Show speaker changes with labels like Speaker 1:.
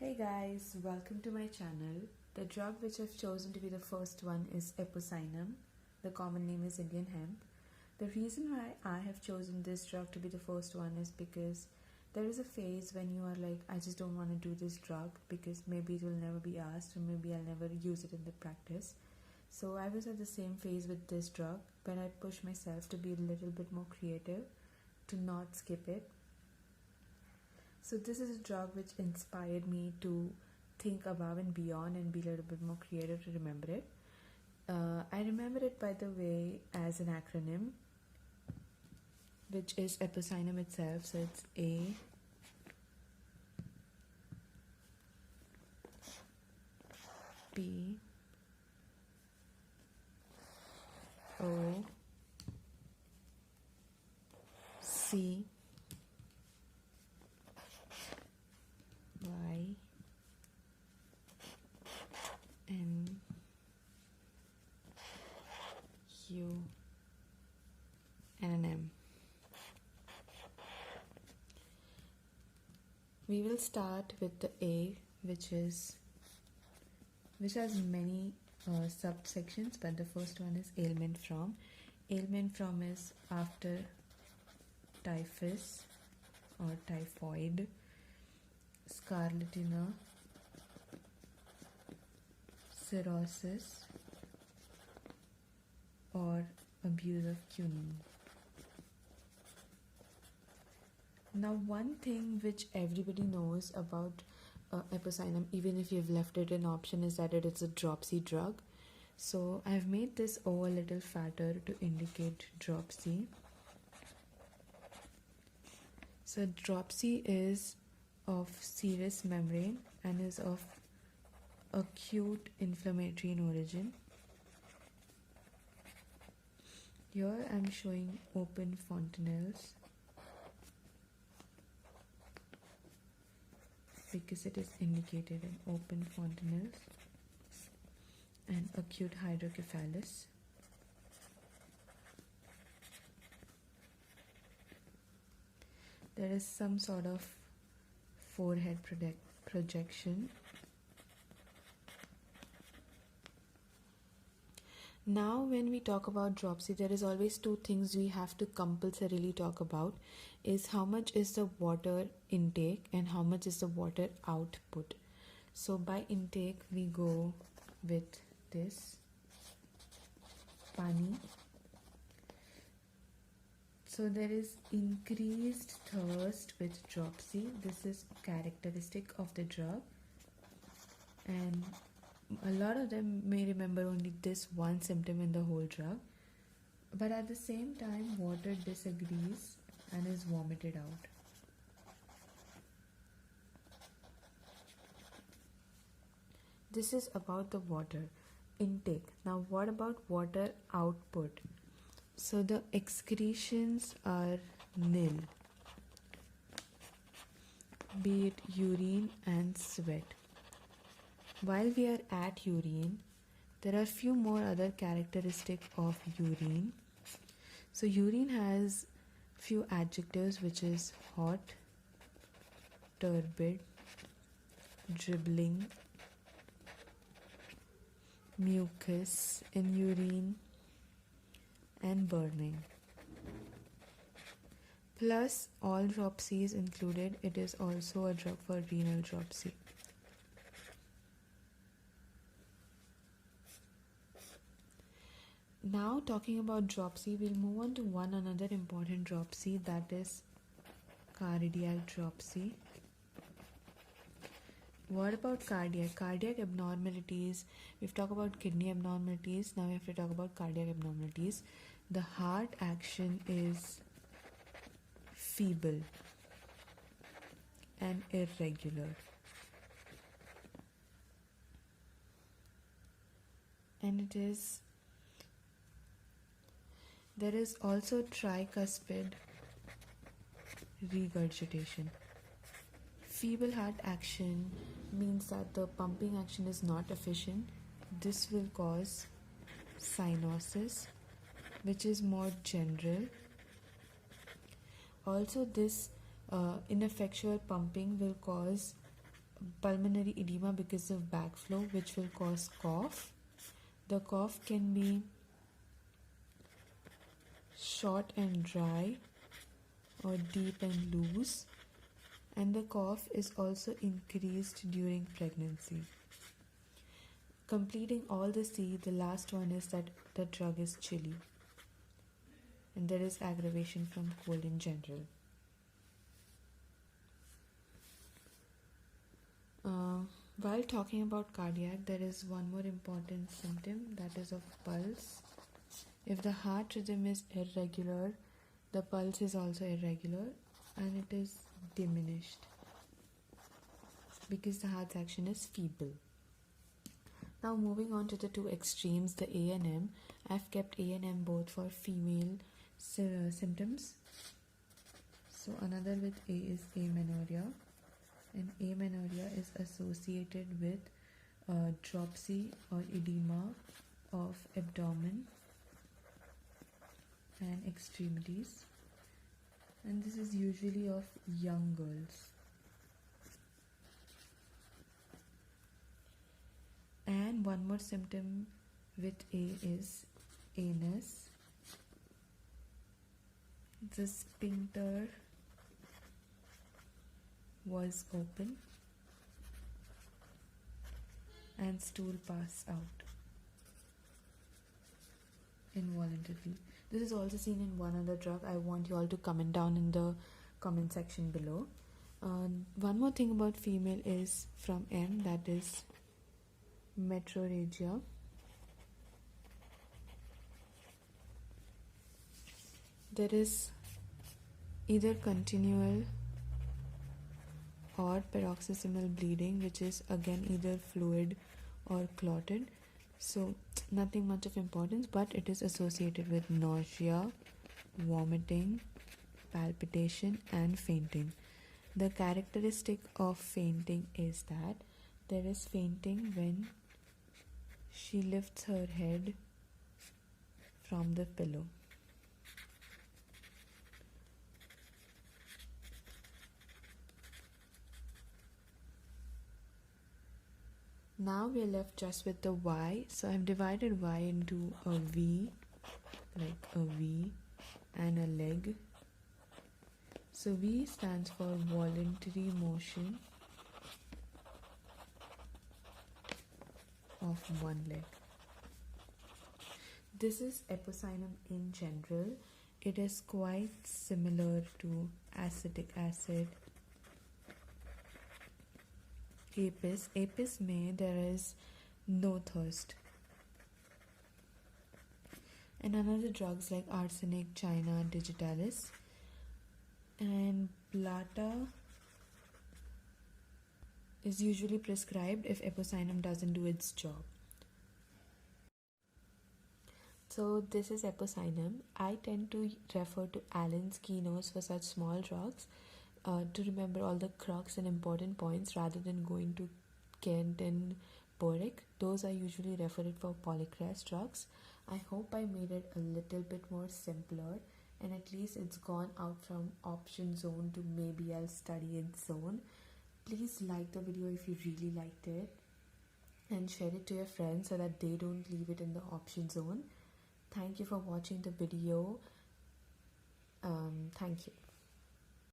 Speaker 1: Hey guys, welcome to my channel. The drug which I've chosen to be the first one is Apocynum. The common name is Indian hemp. The reason why I have chosen this drug to be the first one is because there is a phase when you are like, I just don't want to do this drug because maybe it will never be asked or maybe I'll never use it in the practice. So I was at the same phase with this drug when I pushed myself to be a little bit more creative, to not skip it. So this is a drug which inspired me to think above and beyond and be a little bit more creative to remember it. I remember it, by the way, as an acronym, which is Apocynum itself. So it's A, P, O, C, Y, N, Q, and an M. We will start with the A, which has many subsections, but the first one is ailment from. Ailment from is after typhus or typhoid, scarlatina, cirrhosis, or abuse of quinine. Now, one thing which everybody knows about Apocynum, even if you've left it an option, is that it is a dropsy drug. So I've made this O a little fatter to indicate dropsy. So dropsy is of serous membrane and is of acute inflammatory in origin. Here I'm showing open fontanelles because it is indicated in open fontanelles, and acute hydrocephalus. There is some sort of forehead projection. Now, when we talk about dropsy, there is always two things we have to compulsorily talk about, is how much is the water intake and how much is the water output. So by intake, we go with this, pani. So there is increased thirst with dropsy. This is characteristic of the drug, and a lot of them may remember only this one symptom in the whole drug, but at the same time water disagrees and is vomited out. This is about the water intake. Now what about water output? So the excretions are nil, be it urine and sweat. While we are at urine, there are few more other characteristics of urine. So urine has few adjectives, which is hot, turbid, dribbling, mucus in urine, and burning. Plus all dropsy is included. It is also a drug for renal dropsy. Now, talking about dropsy, we'll move on to one another important dropsy, that is cardiac dropsy. What about cardiac? Cardiac abnormalities. We've talked about kidney abnormalities. Now we have to talk about cardiac abnormalities. The heart action is feeble and irregular. And there is also tricuspid regurgitation. Feeble heart action means that the pumping action is not efficient. This will cause cyanosis, which is more general. Also, this ineffectual pumping will cause pulmonary edema because of backflow, which will cause cough. The cough can be short and dry or deep and loose, and the cough is also increased during pregnancy. Completing all the C, the last one is that the drug is chilly, and there is aggravation from cold in general. While talking about cardiac, there is one more important symptom, that is of pulse. If the heart rhythm is irregular, the pulse is also irregular and it is diminished because the heart's action is feeble. Now moving on to the two extremes, the A and M. I've kept A and M both for female symptoms. So another with A is amenorrhea, and amenorrhea is associated with dropsy or edema of abdomen and extremities, and this is usually of young girls. And one more symptom with A is anus. The sphincter was open and stool pass out involuntarily. This is also seen in one other drug. I want you all to comment down in the comment section below. One more thing about female is from M, that is metrorrhagia. There is either continual or paroxysmal bleeding, which is again either fluid or clotted. So nothing much of importance, but it is associated with nausea, vomiting, palpitation and fainting. The characteristic of fainting is that there is fainting when she lifts her head from the pillow. Now we are left just with the Y. So I've divided Y into a V, like a V, and a leg. So V stands for voluntary motion of one leg. This is Apocynum in general. It is quite similar to acetic acid. Apis में there is no thirst. And another drugs like arsenic, china, digitalis, and blata is usually prescribed if Apocynum doesn't do its job. So this is Apocynum. I tend to refer to Allen's keynotes for such small drugs to remember all the crux and important points rather than going to Kent and Boric. Those are usually referred for polycrest drugs. I hope I made it a little bit more simpler, and at least it's gone out from option zone to maybe I'll study in zone. Please like the video if you really liked it, and share it to your friends so that they don't leave it in the option zone. Thank you for watching the video. Thank you.